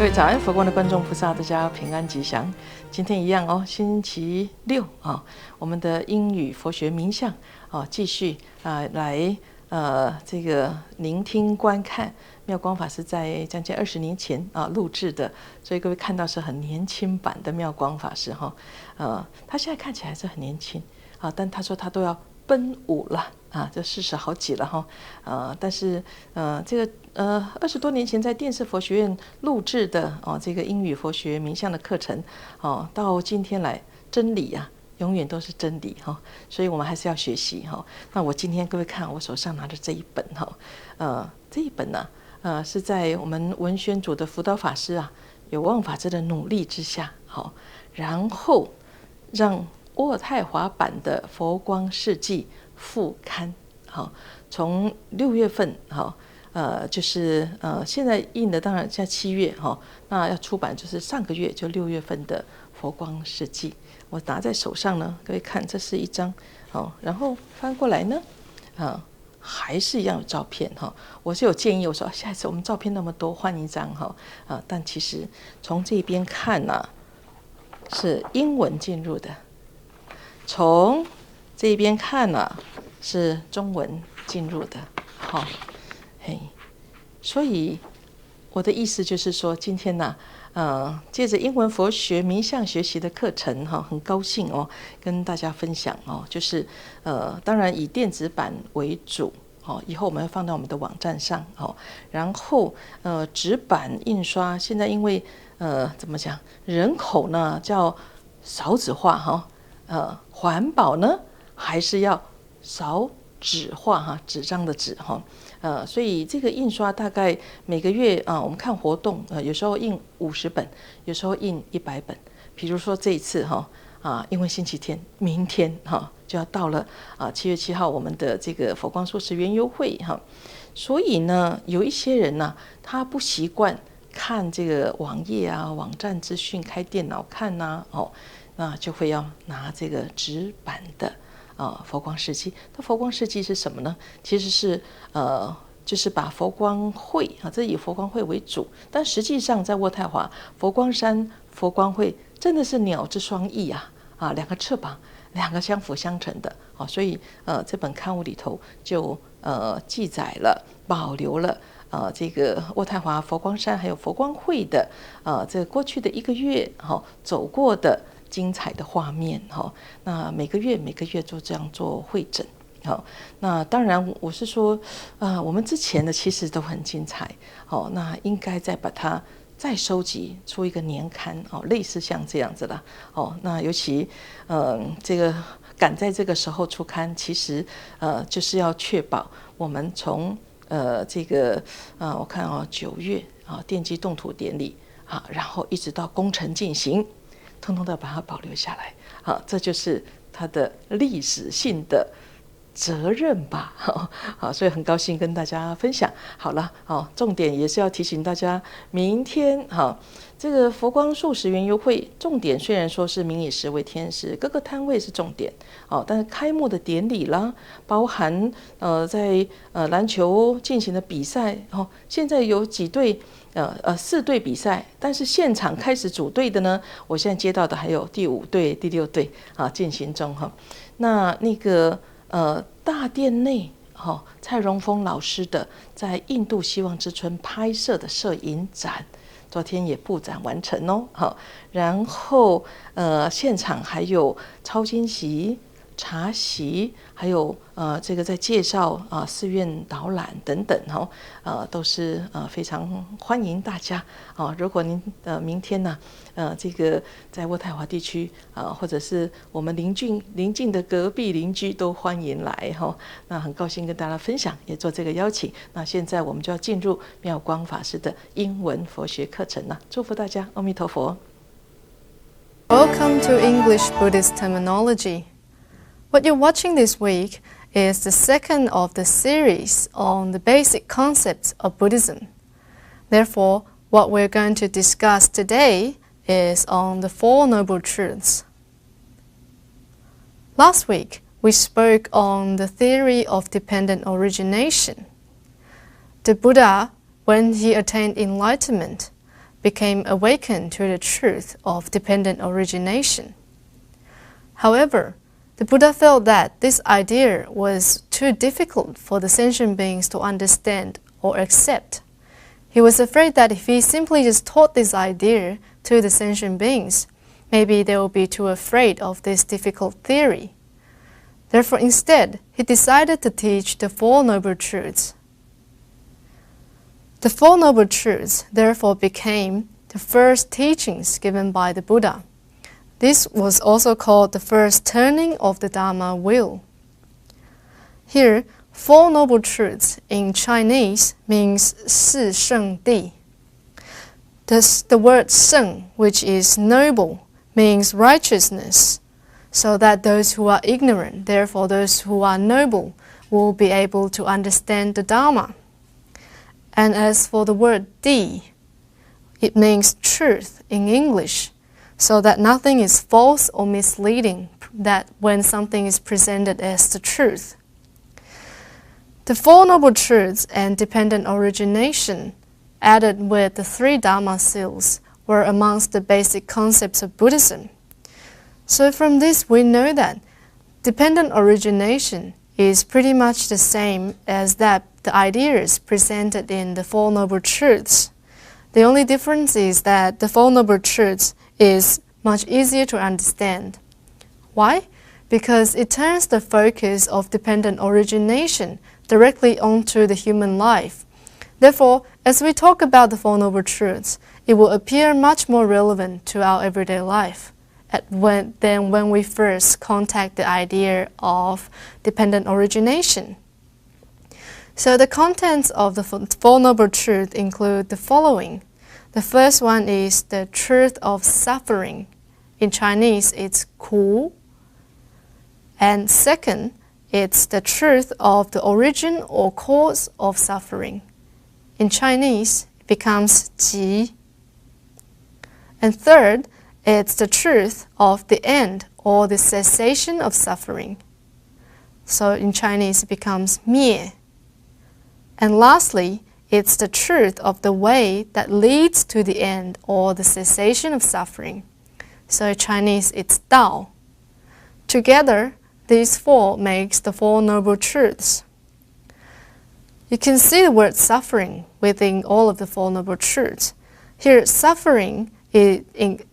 各位早安佛光的观众菩萨，大家平安吉祥。今天一样哦，星期六啊，我们的英语佛学名相继续来这个聆听观看妙光法师在将近20年前录制的，所以各位看到是很年轻版的妙光法师哈。他现在看起来是很年轻但他说他都要奔5了这40好几了哈。但是这个20多年前在电视佛学院录制的这个英语佛学名相的课程到今天来，真理永远都是真理所以我们还是要学习那我今天各位看我手上拿的这一本这一本呢是在我们文宣组的辅导法师有望法师的努力之下然后让渥太华版的佛光世纪复刊从6月份就是现在印的当然现在7月那要出版就是上个月就6月份的佛光世纪，我拿在手上呢，各位看这是一张然后翻过来呢还是一样有照片我是有建议我说下一次我们照片那么多换一张但其实从这边看是英文进入的，从这边看是中文进入的所以我的意思就是说今天借着英文佛学名相学习的课程很高兴跟大家分享就是当然以电子版为主以后我们会放到我们的网站上然后纸版印刷现在因为怎么讲人口呢叫少子化环保呢还是要少纸化纸张的纸所以这个印刷大概每个月我们看活动有时候印50本，有时候印100本。比如说这一次因为星期天明天就要到了7月7号我们的这个佛光素食园游会所以呢有一些人他不习惯看这个网页网站资讯，开电脑看那就会要拿这个纸版的佛光世纪。那佛光世纪是什么呢？其实是就是把佛光会这以佛光会为主，但实际上在渥太华佛光山佛光会真的是鸟之双翼2个翅膀，2个相辅相成的所以这本刊物里头就记载了保留了这个渥太华佛光山还有佛光会的这过去的1个月走过的精彩的画面那每个月就这样做会诊那当然我是说我们之前的其实都很精彩那应该再把它再收集出一个年刊类似像这样子啦那尤其这个赶在这个时候出刊，其实就是要确保我们从这个我看9月奠基动土典礼然后一直到工程进行，通通都要把它保留下来这就是它的历史性的责任吧所以很高兴跟大家分享。好了重点也是要提醒大家，明天这个佛光素食园游会重点虽然说是民以食为天时，各个摊位是重点但是开幕的典礼啦，包含在篮球进行的比赛现在有几队4队比赛，但是现场开始组队的呢，我现在接到的还有第5队、第6队进行中那个大殿内蔡荣峰老师的在印度希望之春拍摄的摄影展，昨天也布展完成然后现场还有抄经席、茶席，还有这个在介绍寺院导览等等都是非常欢迎大家如果您明天这个在渥太华地区或者是我们邻近的隔壁邻居都欢迎来那很高兴跟大家分享，也做这个邀请。那现在我们就要进入妙光法师的英文佛学课程了，祝福大家，阿弥陀佛。 Welcome to English Buddhist Terminology. What you're watching this week is the second of the series on the basic concepts of Buddhism. Therefore, what we're going to discuss today is on the Four Noble Truths. Last week, we spoke on the theory of dependent origination. The Buddha, when he attained enlightenment, became awakened to the truth of dependent origination. However, the Buddha felt that this idea was too difficult for the sentient beings to understand or accept. He was afraid that if he simply just taught this idea to the sentient beings, maybe they will be too afraid of this difficult theory. Therefore, instead, he decided to teach the Four Noble Truths. The Four Noble Truths therefore became the first teachings given by the Buddha. This was also called the first turning of the Dharma wheel. Here, Four Noble Truths in Chinese means 四圣谛. The word 圣, which is noble, means righteousness, so that those who are ignorant, therefore those who are noble, will be able to understand the Dharma. And as for the word 谛, it means truth in English, so that nothing is false or misleading that when something is presented as the truth. The Four Noble Truths and dependent origination, added with the three Dharma seals, were amongst the basic concepts of Buddhism. So from this we know that dependent origination is pretty much the same as that the ideas presented in the Four Noble Truths. The only difference is that the Four Noble Truths is much easier to understand. Why? Because it turns the focus of dependent origination directly onto the human life. Therefore, as we talk about the Four Noble Truths, it will appear much more relevant to our everyday life than when we first contact the idea of dependent origination. So the contents of the Four Noble Truths include the following. The first one is the truth of suffering. In Chinese, it's 苦. And second, it's the truth of the origin or cause of suffering. In Chinese, it becomes 集. And third, it's the truth of the end or the cessation of suffering. So in Chinese, it becomes 灭. And lastly, it's the truth of the way that leads to the end or the cessation of suffering. So in Chinese, it's Dao. Together, these four makes the Four Noble Truths. You can see the word suffering within all of the Four Noble Truths. Here, suffering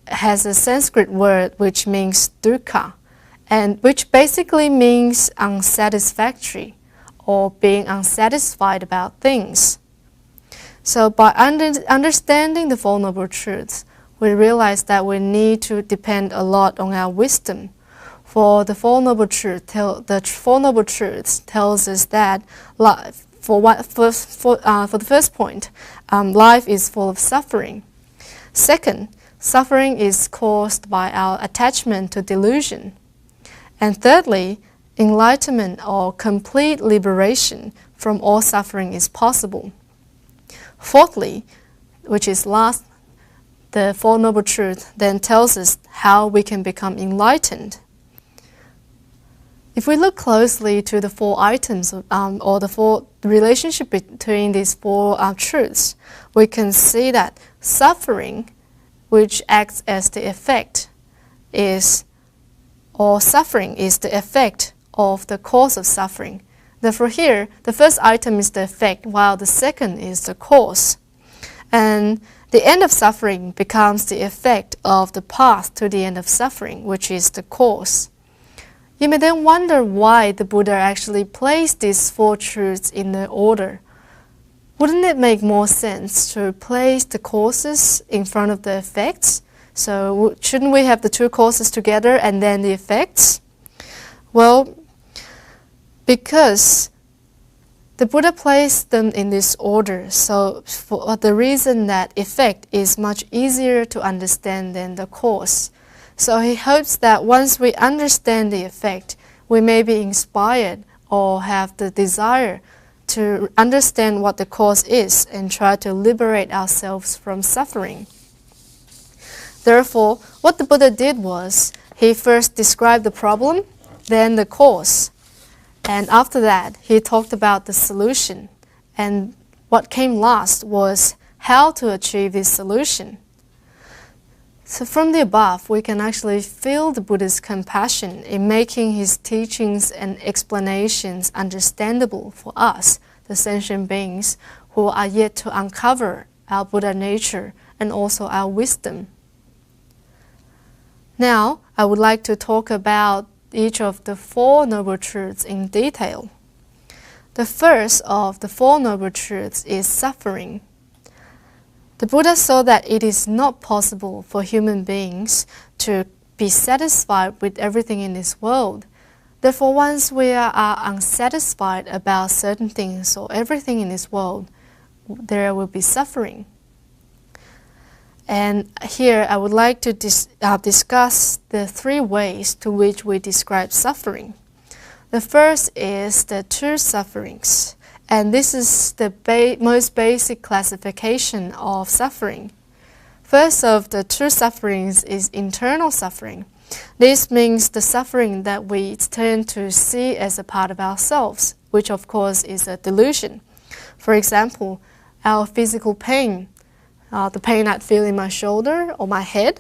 has a Sanskrit word which means dukkha, and which basically means unsatisfactory or being unsatisfied about things. So by understanding the Four Noble Truths, we realize that we need to depend a lot on our wisdom. For the Four Noble Truths tells us that for the first point, life is full of suffering. Second, suffering is caused by our attachment to delusion. And thirdly, enlightenment or complete liberation from all suffering is possible. Fourthly, which is last, the Four Noble Truths then tells us how we can become enlightened. If we look closely to the four items or the relationship between these four truths, we can see that suffering, which acts as the effect, suffering is the effect of the cause of suffering. Therefore here, the first item is the effect, while the second is the cause. And the end of suffering becomes the effect of the path to the end of suffering, which is the cause. You may then wonder why the Buddha actually placed these four truths in the order. Wouldn't it make more sense to place the causes in front of the effects? So shouldn't we have the two causes together and then the effects? Well, because the Buddha placed them in this order, so for the reason that effect is much easier to understand than the cause. So he hopes that once we understand the effect, we may be inspired or have the desire to understand what the cause is and try to liberate ourselves from suffering. Therefore, what the Buddha did was, he first described the problem, then the cause. And after that, he talked about the solution. And what came last was how to achieve this solution. So from the above, we can actually feel the Buddha's compassion in making his teachings and explanations understandable for us, the sentient beings, who are yet to uncover our Buddha nature and also our wisdom. Now, I would like to talk about each of the Four Noble Truths in detail. The first of the Four Noble Truths is suffering. The Buddha saw that it is not possible for human beings to be satisfied with everything in this world. Therefore, once we are unsatisfied about certain things or everything in this world, there will be suffering. And here I would like to discuss the three ways to which we describe suffering. The first is the true sufferings. And this is the most basic classification of suffering. First of the true sufferings is internal suffering. This means the suffering that we tend to see as a part of ourselves, which of course is a delusion. For example, our physical pain, the pain I feel in my shoulder or my head,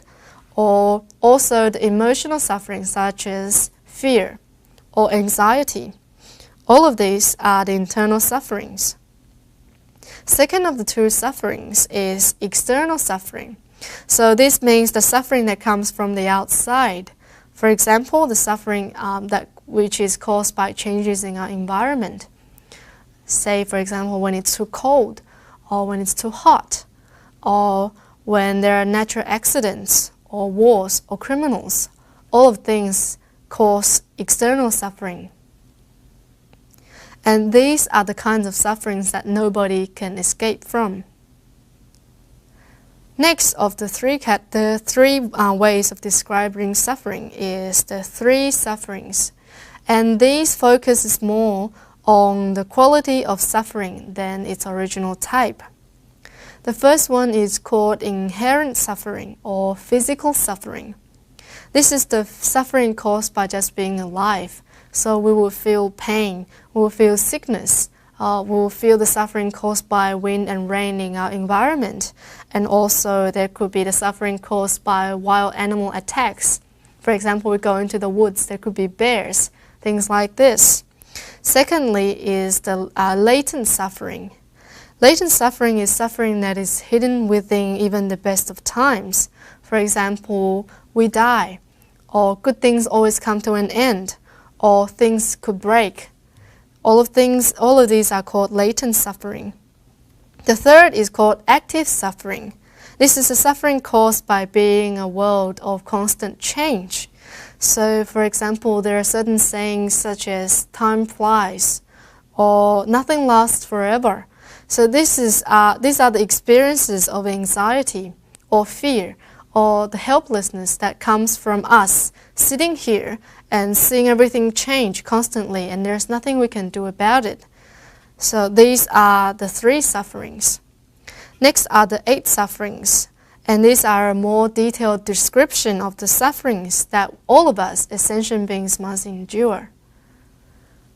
or also the emotional suffering such as fear or anxiety. All of these are the internal sufferings. Second of the two sufferings is external suffering. So this means the suffering that comes from the outside. For example, the suffering which is caused by changes in our environment. Say, for example, when it's too cold, or when it's too hot, or when there are natural accidents, or wars, or criminals. All of things cause external suffering. And these are the kinds of sufferings that nobody can escape from. Next of the three ways of describing suffering is the three sufferings. And these focuses more on the quality of suffering than its original type. The first one is called inherent suffering or physical suffering. This is the suffering caused by just being alive. So we will feel pain, we will feel sickness, we will feel the suffering caused by wind and rain in our environment. And also there could be the suffering caused by wild animal attacks. For example, we go into the woods, there could be bears, things like this. Secondly is the latent suffering. Latent suffering is suffering that is hidden within even the best of times. For example, we die, or good things always come to an end, or things could break. All of these are called latent suffering. The third is called active suffering. This is a suffering caused by being in a world of constant change. So, for example, there are certain sayings such as time flies, or nothing lasts forever. So these are the experiences of anxiety or fear, or the helplessness that comes from us sitting here and seeing everything change constantly, and there's nothing we can do about it. So these are the three sufferings. Next are the 8 sufferings, and these are a more detailed description of the sufferings that all of us as sentient beings must endure.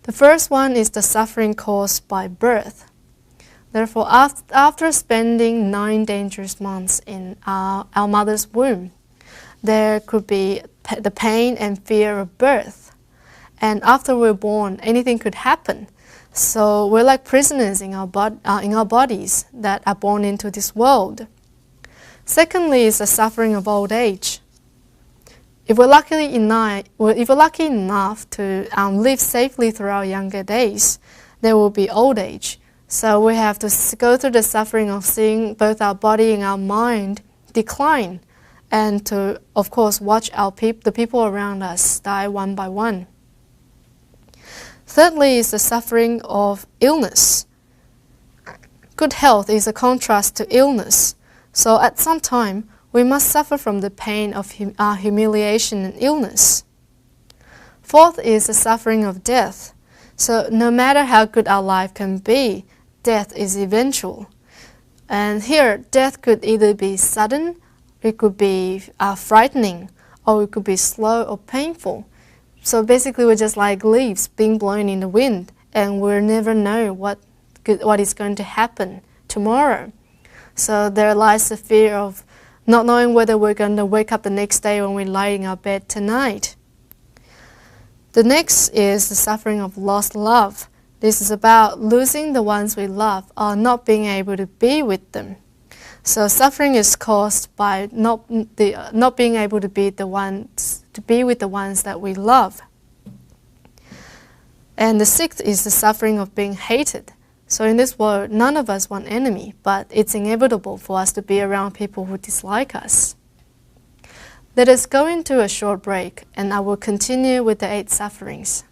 The first one is the suffering caused by birth. Therefore, after spending 9 dangerous months in our mother's womb, there could be the pain and fear of birth. And after we're born, anything could happen. So we're like prisoners in our bodies that are born into this world. Secondly is the suffering of old age. If we're lucky enough to live safely through our younger days, there will be old age. So we have to go through the suffering of seeing both our body and our mind decline, and to, of course, watch the people around us die one by one. Thirdly is the suffering of illness. Good health is a contrast to illness. So at some time, we must suffer from the pain of humiliation and illness. Fourth is the suffering of death. So no matter how good our life can be, death is eventual. And here, death could either be sudden, it could be frightening, or it could be slow or painful. So basically, we're just like leaves being blown in the wind, and we'll never know what is going to happen tomorrow. So there lies the fear of not knowing whether we're going to wake up the next day when we lie in our bed tonight. The next is the suffering of lost love. This is about losing the ones we love or not being able to be with them. So suffering is caused by not being able to be with the ones that we love. And the sixth is the suffering of being hated. So in this world, none of us want enemy, but it's inevitable for us to be around people who dislike us. Let us go into a short break, and I will continue with the 8 sufferings.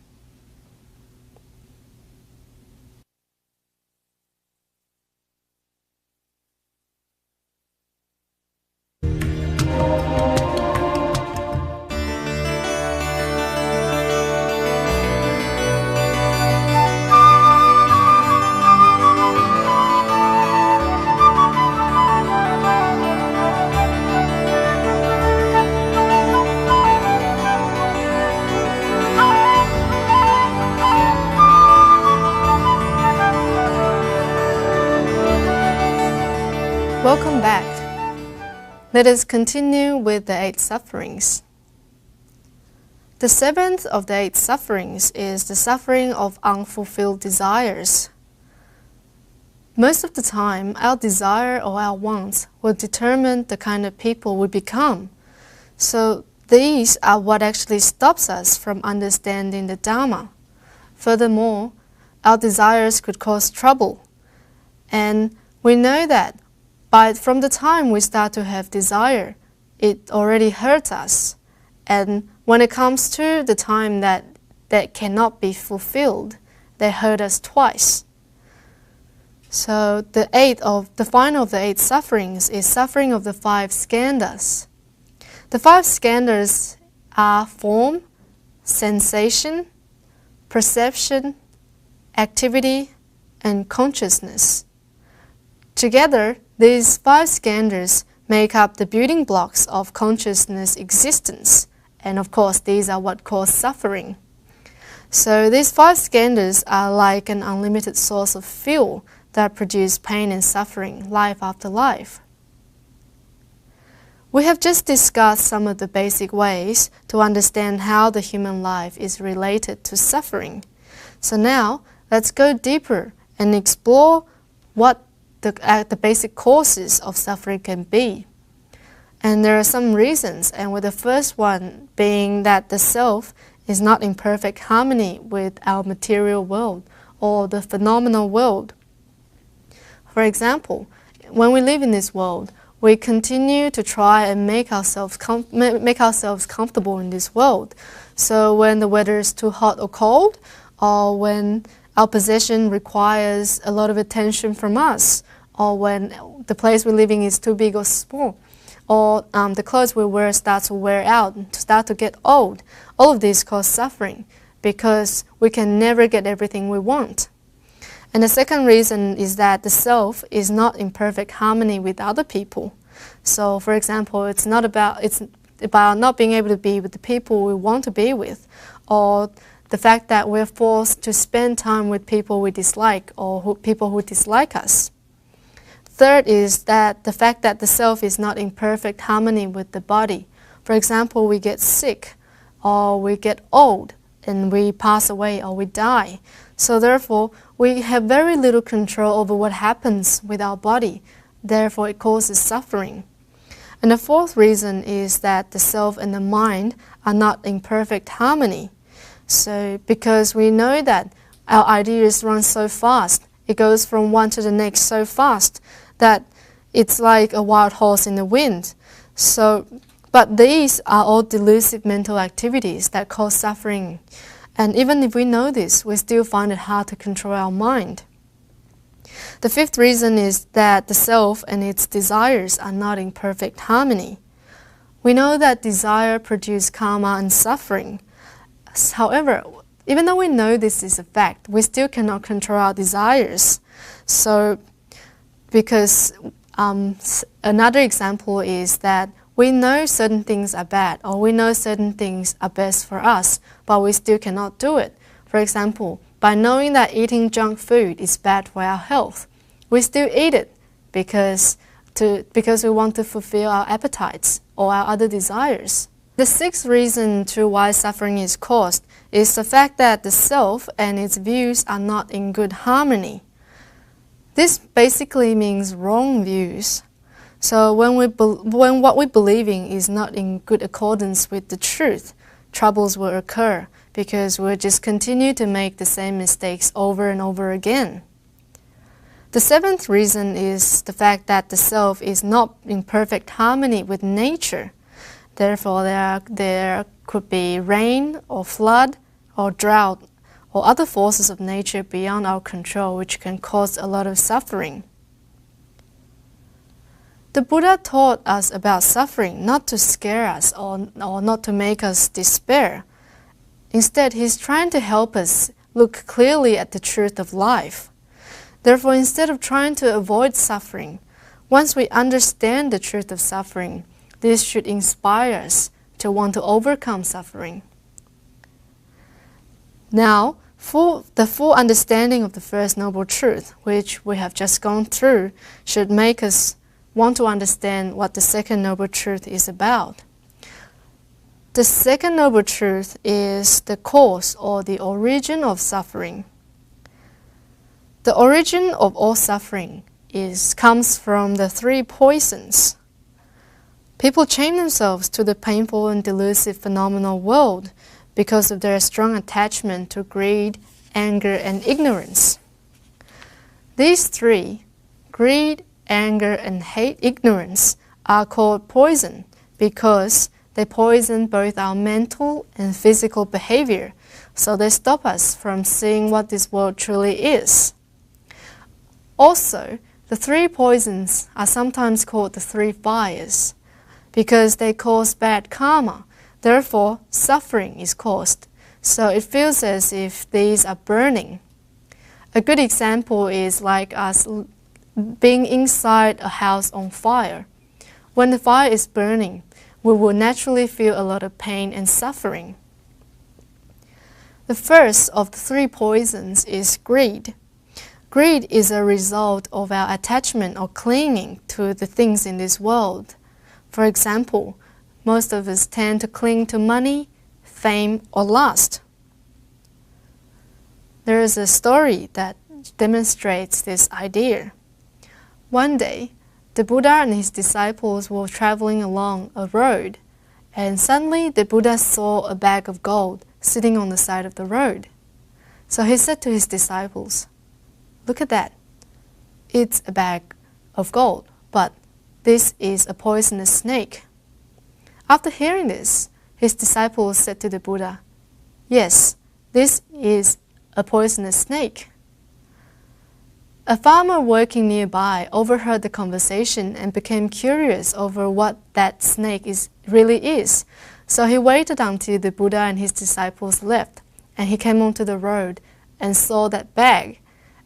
Welcome back. Let us continue with the 8 sufferings. The 7th of the 8 sufferings is the suffering of unfulfilled desires. Most of the time, our desire or our wants will determine the kind of people we become. So these are what actually stops us from understanding the Dharma. Furthermore, our desires could cause trouble. And we know that from the time we start to have desire, it already hurts us. And when it comes to the time that cannot be fulfilled, they hurt us twice. So the final of the 8 sufferings is suffering of the 5 skandhas. The 5 skandhas are form, sensation, perception, activity, and consciousness. Together, these 5 skandhas make up the building blocks of consciousness existence. And of course, these are what cause suffering. So these 5 skandhas are like an unlimited source of fuel that produce pain and suffering, life after life. We have just discussed some of the basic ways to understand how the human life is related to suffering. So now, let's go deeper and explore what the basic causes of suffering can be. And there are some reasons, and with the first one being that the self is not in perfect harmony with our material world or the phenomenal world. For example, when we live in this world, we continue to try and make ourselves comfortable in this world. So when the weather is too hot or cold, or when our possession requires a lot of attention from us, or when the place we're living is too big or small, or the clothes we wear start to wear out, start to get old. All of these cause suffering because we can never get everything we want. And the second reason is that the self is not in perfect harmony with other people. So, for example, it's about not being able to be with the people we want to be with, or the fact that we're forced to spend time with people we dislike or people who dislike us. Third is that the fact that the self is not in perfect harmony with the body. For example, we get sick, or we get old, and we pass away, or we die. So therefore, we have very little control over what happens with our body. Therefore, it causes suffering. And the fourth reason is that the self and the mind are not in perfect harmony. So because we know that our ideas run so fast, it goes from one to the next so fast that it's like a wild horse in the wind. But these are all delusive mental activities that cause suffering. And even if we know this, we still find it hard to control our mind. The fifth reason is that the self and its desires are not in perfect harmony. We know that desire produces karma and suffering. However, even though we know this is a fact, we still cannot control our desires. Because another example is that we know certain things are bad, or we know certain things are best for us, but we still cannot do it. For example, by knowing that eating junk food is bad for our health, we still eat it because because we want to fulfill our appetites or our other desires. The sixth reason to why suffering is caused is the fact that the self and its views are not in good harmony. This basically means wrong views. So when what we believe in is not in good accordance with the truth, troubles will occur because we'll just continue to make the same mistakes over and over again. The seventh reason is the fact that the self is not in perfect harmony with nature. Therefore, there could be rain or flood or drought or other forces of nature beyond our control which can cause a lot of suffering. The Buddha taught us about suffering not to scare us or not to make us despair. Instead, he's trying to help us look clearly at the truth of life. Therefore, instead of trying to avoid suffering, once we understand the truth of suffering, this should inspire us to want to overcome suffering. Now, for the full understanding of the First Noble Truth, which we have just gone through, should make us want to understand what the Second Noble Truth is about. The Second Noble Truth is the cause or the origin of suffering. The origin of all suffering comes from the three poisons. People chain themselves to the painful and delusive phenomenal world because of their strong attachment to greed, anger, and ignorance. These three, greed, anger, and ignorance, are called poison because they poison both our mental and physical behavior, so they stop us from seeing what this world truly is. Also, the three poisons are sometimes called the three fires because they cause bad karma. Therefore, suffering is caused. So it feels as if these are burning. A good example is like us being inside a house on fire. When the fire is burning, we will naturally feel a lot of pain and suffering. The first of the three poisons is greed. Greed is a result of our attachment or clinging to the things in this world. For example, most of us tend to cling to money, fame, or lust. There is a story that demonstrates this idea. One day, the Buddha and his disciples were traveling along a road, and suddenly the Buddha saw a bag of gold sitting on the side of the road. So he said to his disciples, "Look at that. It's a bag of gold, but this is a poisonous snake." After hearing this, his disciples said to the Buddha, "Yes, this is a poisonous snake." A farmer working nearby overheard the conversation and became curious over what that snake really is. So he waited until the Buddha and his disciples left, and he came onto the road and saw that bag.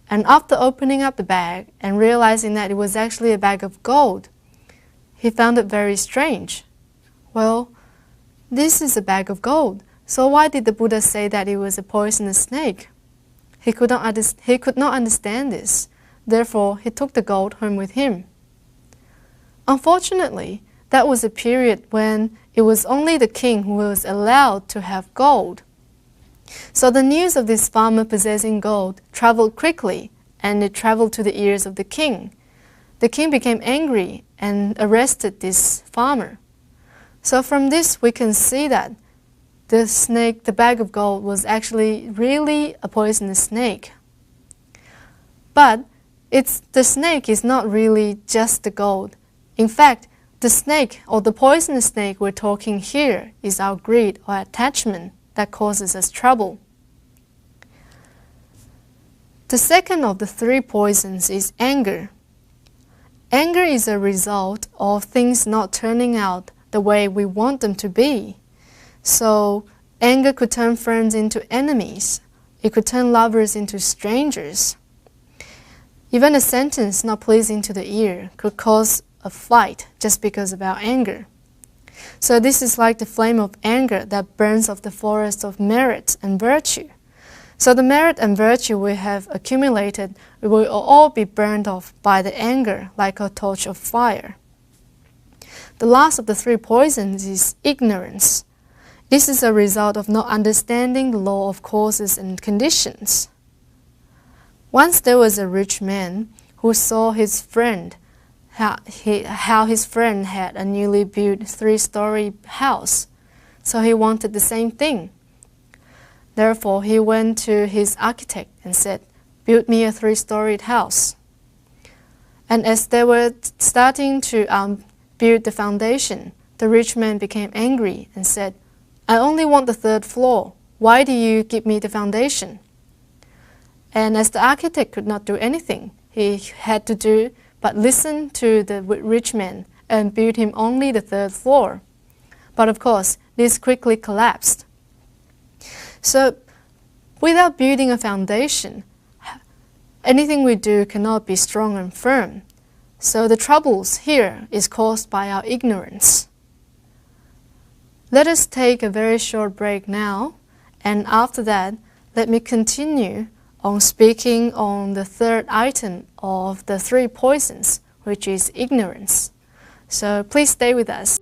And after opening up the bag and realizing that it was actually a bag of gold, he found it very strange. Well, this is a bag of gold, so why did the Buddha say that it was a poisonous snake? He could not understand this. Therefore, he took the gold home with him. Unfortunately, that was a period when it was only the king who was allowed to have gold. So the news of this farmer possessing gold traveled quickly, and it traveled to the ears of the king. The king became angry and arrested this farmer. So from this we can see that the bag of gold, was actually really a poisonous snake. But the snake is not really just the gold. In fact, the snake or the poisonous snake we're talking here is our greed or attachment that causes us trouble. The second of the three poisons is anger. Anger is a result of things not turning out the way we want them to be. So anger could turn friends into enemies. It could turn lovers into strangers. Even a sentence not pleasing to the ear could cause a fight just because of our anger. So this is like the flame of anger that burns off the forest of merit and virtue. So the merit and virtue we have accumulated will all be burned off by the anger like a torch of fire. The last of the three poisons is ignorance. This is a result of not understanding the law of causes and conditions. Once there was a rich man who saw his friend, how his friend had a newly built 3-story house, so he wanted the same thing. Therefore, he went to his architect and said, "Build me a 3-storied house." And as they were starting to build the foundation, the rich man became angry and said, "I only want the 3rd floor. Why do you give me the foundation?" And as the architect could not do anything, he had to do but listen to the rich man and build him only the 3rd floor. But of course, this quickly collapsed. So, without building a foundation, anything we do cannot be strong and firm. So the troubles here is caused by our ignorance. Let us take a very short break now, and after that, let me continue on speaking on the 3rd item of the 3 poisons, which is ignorance. So please stay with us.